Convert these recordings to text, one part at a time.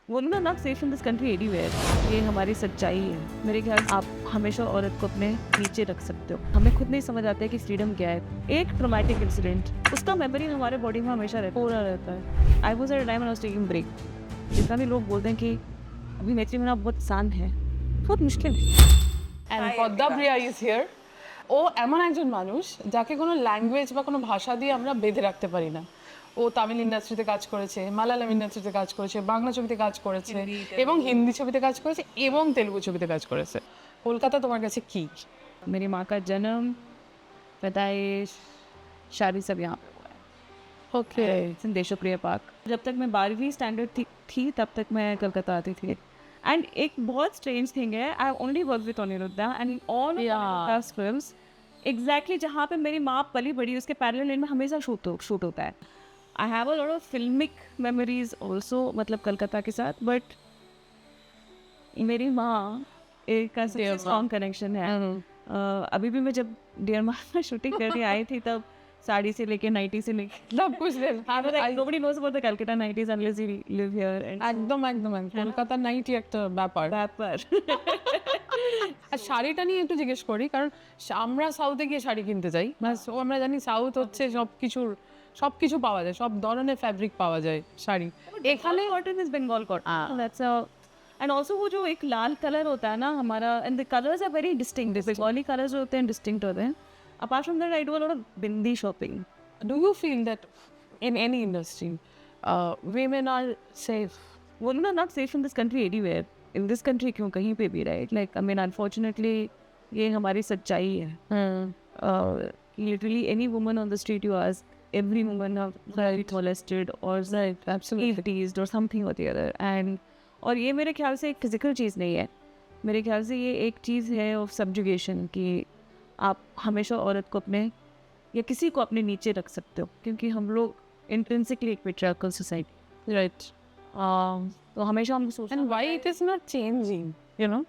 Women are not safe in this country anywhere. ये हमारी सच्चाई है। मेरे ख्याल से आप हमेशा औरत को अपने नीचे रख सकते हो। हमें खुद नहीं समझ आता है कि फ्रीडम क्या है। एक ट्रॉमेटिक इंसिडेंट, उसका मेमोरी हमारे बॉडी में हमेशा पूरा रहता है। I was at a time I was taking break. जितना भी लोग बोलते हैं कि अभिनेत्री होना बहुत आसान है, बहुत मुश्किल है। And Padma Priya is here. ও এমন একজন মানুষ যাকে কোনো ল্যাঙ্গুয়েজ বা কোনো ভাষা দিয়ে আমরা বেঁধে রাখতে পারি না। ও তামিল ইন্ডাস্ট্রিতে কাজ করেছে, মালায়ালাম ইন্ডাস্ট্রিতে কাজ করেছে, বাংলা ছবিতে কাজ করেছে এবং হিন্দি ছবিতে কাজ করেছে এবং তেলুগু ছবিতে কাজ করেছে। কলকাতা তোমার কাছে কি? मेरी माँ का जन्म, पैदाइश, शादी सब यहाँ पे हुआ है। ওকে। संदेशो प्रिय पार्क। जब तक मैं 12वीं स्टैंडर्ड थी तब तक मैं कलकत्ता आती थी। एंड एक बहुत स्ट्रेंज थिंग है, I only work with Aniruddha and all Yeah. Films exactly जहाँ पे मेरी माँ पली बड़ी उसके पैरेलल में हमेशा शूट होता है। I have a lot of filmic memories also, मतलब कलकत्ता के साथ। बट मेरी माँ एक Dear माँ। स्ट्रॉन्ग कनेक्शन है। अभी भी मैं जब डियर माँ में शूटिंग करके आई थी तब साड़ी से लेके नाइटी से लेके সব বুঝলেন। nobody knows about the Calcutta 90s unless you live here and একদম একদম একদম কলকাতার নাইটি একটা ব্যাপার। ব্যাপার। আর শাড়িটা নিয়ে একটু জিজ্ঞেস করি, কারণ আমরা সাউথে গিয়ে শাড়ি কিনতে যাই, ও আমরা জানি সাউথ হচ্ছে সবকিছু পাওয়া যায়, সব ধরনের ফ্যাব্রিক পাওয়া যায় শাড়ি। एखाने cotton is Bengal cotton, that's a and also वो जो एक लाल कलर होता है ना हमारा, and the colours are very distinct. Bengali colours जो होते हैं डिस्टिंक्ट होते हैं। Apart from that I do a lot of bindi shopping. Do you feel that in any industry women are safe? women are not safe in this country anywhere। in this country क्यों, कहीं पे भी, right? Like I mean unfortunately ये हमारी सच्चाई है। literally any woman on the street you ask, every woman have been molested or Absolutely. teased or something or the other। and और ये मेरे ख्याल से एक फिजिकल चीज़ नहीं है। मेरे ख्याल से ये एक चीज़ है ऑफ सब्जुगेशन, कि आप हमेशा औरत को अपने या किसी को अपने नीचे रख सकते हो, क्योंकि हम लोग इंट्रिंसिकली एक पेट्रियार्कल सोसाइटी, Right. तो हमेशा हम सोचते And why it is not changing, you know?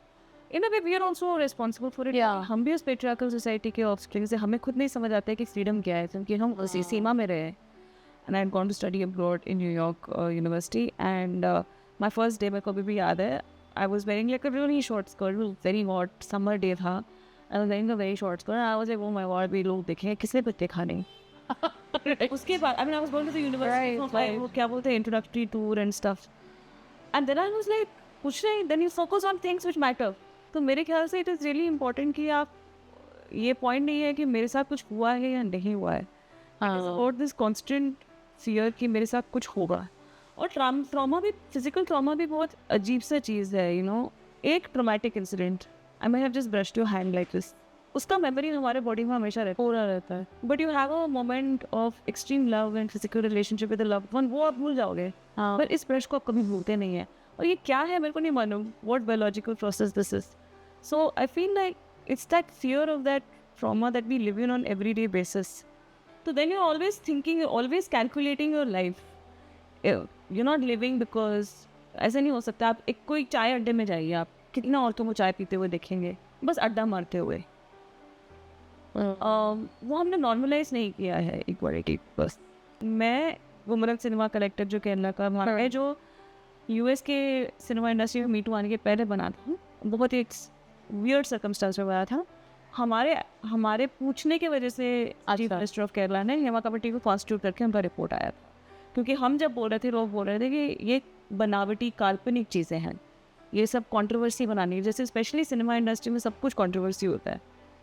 In a way we are also responsible for it. Yeah. हम भी उस पेट्रियार्कल सोसाइटी के ऑफस्प्रिंग से, हमें खुद नहीं समझ आता है कि फ्रीडम क्या है, क्योंकि हम उसी सीमा में रहे। And I gone to study abroad in New York University and my first day मेरे को अभी भी याद है। I was wearing like a really short skirt, very hot summer day था। I was wearing a very short skirt. I was like oh my God, भी लोग देखें किसने बच्चे खाने। उसके बाद I mean I was going to the university, वो क्या बोलते हैं, introductory tour and stuff. And then I was like कुछ नहीं, then you focus on things which matter. तो मेरे ख्याल से इट इज़ रियली इंपॉर्टेंट कि आप, ये पॉइंट नहीं है कि मेरे साथ कुछ हुआ है या नहीं हुआ है, और दिस कॉन्स्टेंट फियर कि मेरे साथ कुछ होगा। और ट्रॉमा भी, फिजिकल ट्रॉमा भी बहुत अजीब सा चीज़ है, यू नो। एक traumatic incident, I may have just brushed your hand like this, उसका मेमोरी हमारे बॉडी में हमेशा पूरा रहता है। But you have a moment of extreme love and physical relationship with a loved one, वो आप भूल जाओगे। पर इस ब्रश को आप कभी भूलते नहीं है। और ये क्या है मेरे को नहीं मालूम, what biological process this is. So I feel like it's that fear of that trauma that we live in on everyday basis. So then you're always thinking, you're always calculating your life. You're not living because ऐसा नहीं हो सकता। आप एक कोई चाय अड्डे में जाइए, आप कितना औरतों को चाय पीते हुए देखेंगे, बस अड्डा मारते हुए। वो हमने नॉर्मलाइज नहीं किया है इक्वालिटी। बस मैं वुमन सिनेमा कलेक्टर जो केरला का है, जो यूएस के सिनेमा इंडस्ट्री में मीटू आने के पहले बना था, बहुत एक वियर्ड सर्कमस्टांस में बना था। हमारे पूछने की वजह से चीफ मिनिस्टर ऑफ केरला ने हेमा कमेटी को कॉन्स्टिट्यूट करके हमारा रिपोर्ट आया था। क्योंकि हम जब बोल रहे थे, लोग बोल रहे थे कि ये बनावटी काल्पनिक चीज़ें हैं, ये सब कंट्रोवर्सी बनानी है। जैसे स्पेशली सिनेमा इंडस्ट्री में सब कुछ कंट्रोवर्सी होता है,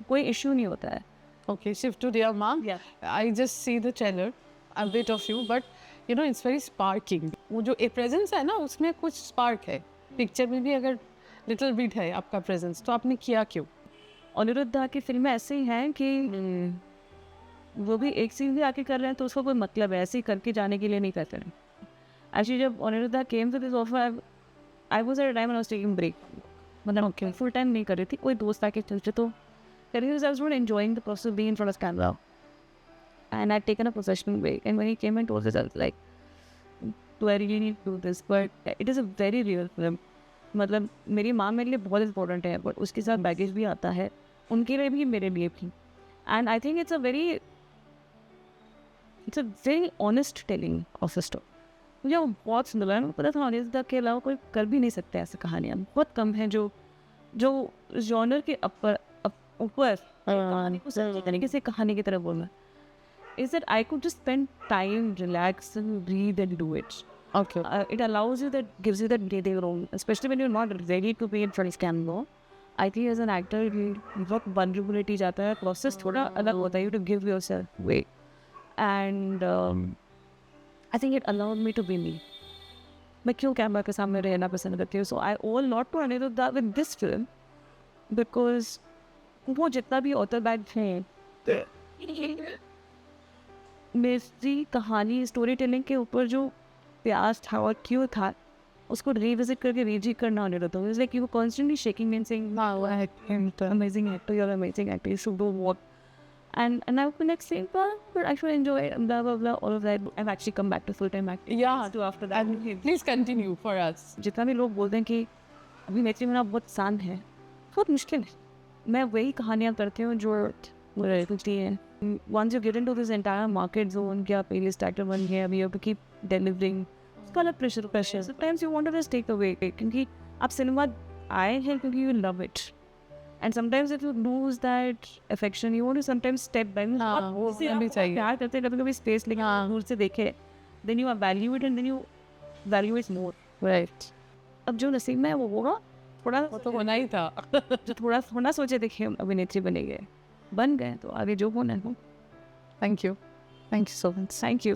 कोई इशू नहीं होता है। Okay, shift to dear mom. Yeah. I just see the trailer, a bit of you, but you know it's very sparking. वो जो एक presence है ना, उसमें कुछ spark है। पिक्चर में भी अगर little bit है आपका presence, तो आपने किया क्यों? अनिरुद्धा की फिल्में ऐसे ही हैं कि वो भी एक सीन भी आके कर रहे हैं तो उसका कोई मतलब है, ऐसे ही करके जाने के लिए नहीं करते हैं। एक्चुअली जब Aniruddha came to this offer, I was at a time I was taking break, मतलब फुल टाइम नहीं कर रही थी। कोई दोस्त आके चलते तो कर रही थी। I was not enjoying the process being in front of camera and I taken a professional break and when he came and told us like, do I really need to do this, but it is a very real film. मतलब मेरी माँ मेरे लिए बहुत important है, but उसके साथ baggage भी आता है, उनके लिए भी मेरे लिए भी। And I think it's a very honest telling of a story. मुझे वो बहुत सुंदर लगा। पता था अनिरुद्ध के अलावा कोई कर भी नहीं सकते ऐसी कहानियाँ, बहुत कम है जो जो जॉनर के ऊपर कहानी को सही तरीके से कहानी की तरह बोलना। Is that I could just spend time, relax and read and do it. Okay. It allows you, that gives you that breathing room, especially when you're not ready to be in front of camera. I think as an actor, बहुत vulnerability जाता है, process थोड़ा अलग होता है, you to give yourself way. And I think it allowed me to be me. मैं क्यों camera के सामने रहना पसंद करती हूँ? So I owe a lot to Aniruddha with this film, because वो जितना भी author बैग है, मेरी कहानी स्टोरी टेलिंग के ऊपर जो प्यास था और क्यों था, उसको रिविजिट करके रीजी करना होने रहता हूँ. Like you constantly shaking me and saying amazing actor, you're an amazing actor, you should do what. And I've been like saying, but I should enjoy it, blah blah blah, all of that. I've actually come back to full time acting. Yeah. To after that. And please continue for us. जितना भी लोग बोलते हैं कि अभिनेत्री बनना बहुत आसान है, बहुत मुश्किल है. मैं वही कहानियाँ करती हूँ जो मुझे लगती हैं. Once you get into this entire market zone, कि आप A-list actor बन गए, अभी you have to keep delivering. उसका अलग pressure. Sometimes you want to just take away, क्योंकि आप सिनेमा आए हैं क्योंकि you love it. And sometimes if you lose that affection, you want to sometimes step back. हाँ, वो भी चाहिए. प्यार करते हैं कभी space लेके दूर से देखे, then you value it and then you value it more. Right. अब जो नसीब में है वो होगा. थोड़ा वो तो होना ही था. जो थोड़ा सोचे देखे अभिनेत्री बनेंगे, बन गए तो आगे जो होना है. Thank you. Thank you so much. Thank you.